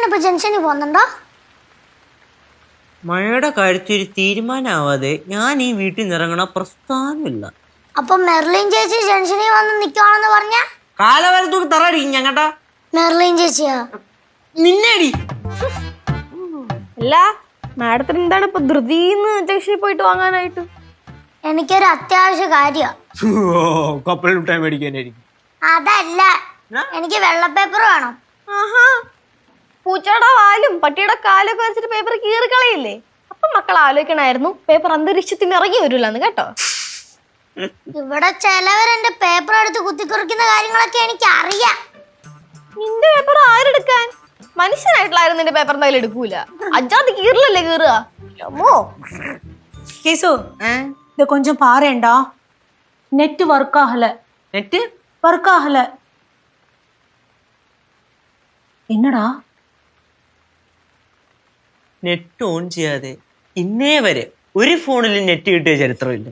ചേട്ടൻ ഇപ്പൊ ജംഗ്ഷനിൽ പോകുന്നുണ്ടോ? മഴയുടെ കാര്യത്തിൽ ഒരു തീരുമാനമാവാതെ ഞാൻ ഈ വീട്ടിൽ നിന്ന് ഇറങ്ങണ പ്രസ്ഥാനമില്ല. അപ്പൊ മെർലിൻ ചേച്ചി ജംഗ്ഷനിൽ വന്ന് നിക്കുവാണെന്ന് പറഞ്ഞ കാലവരത്തൂക്ക് തറടിക്കും ഞങ്ങട്ടാ. മെർലിൻ ചേച്ചിയാ നിന്നേടി. അല്ല മാഡത്തിന് എന്താണ് ഇപ്പൊ ധൃതിന്ന് ജംഗ്ഷനിൽ പോയിട്ട് വാങ്ങാനായിട്ട്? എനിക്കൊരു അത്യാവശ്യ കാര്യ. കപ്പൽ മിഠായി മേടിക്കാനായിരിക്കും. അതല്ല, എനിക്ക് വെള്ള പേപ്പർ വേണം. ആഹാ, പൂച്ചയുടെ വാലും പട്ടിയുടെ കാലൊക്കെ വെച്ചിട്ട് പേപ്പർ കീറിക്കളയില്ലേ? അപ്പൊ മക്കൾ ആലോചിക്കണായിരുന്നു പേപ്പർ അന്തരീക്ഷത്തിൽ ഇറങ്ങി വരൂലെന്ന് കേട്ടോ. ഇവിടെ ചിലവരെന്റെ പേപ്പർ എടുത്ത് കുത്തിക്കുറിക്കുന്ന കാര്യങ്ങളൊക്കെ എനിക്ക് അറിയാം. നിന്റെ പേപ്പർ ആരെടുക്കാൻ? മനുഷ്യനായിട്ടുള്ള നിന്റെ പേപ്പർ എന്തായാലും എടുക്കൂല. അജാതി കീറിലല്ലേ കീറുക. അമ്മോ கேசு இத கொஞ்சம் பாருடா. நெட் வர்க் ஆகல. നെറ്റ് வர்க் ஆகல. என்னடா? നെറ്റ് ഓൺ ചെയ്യാതെ ഇന്നേ വരെ ഒരു ഫോണിൽ നെറ്റ് കിട്ടിയ ചരിത്രമില്ല.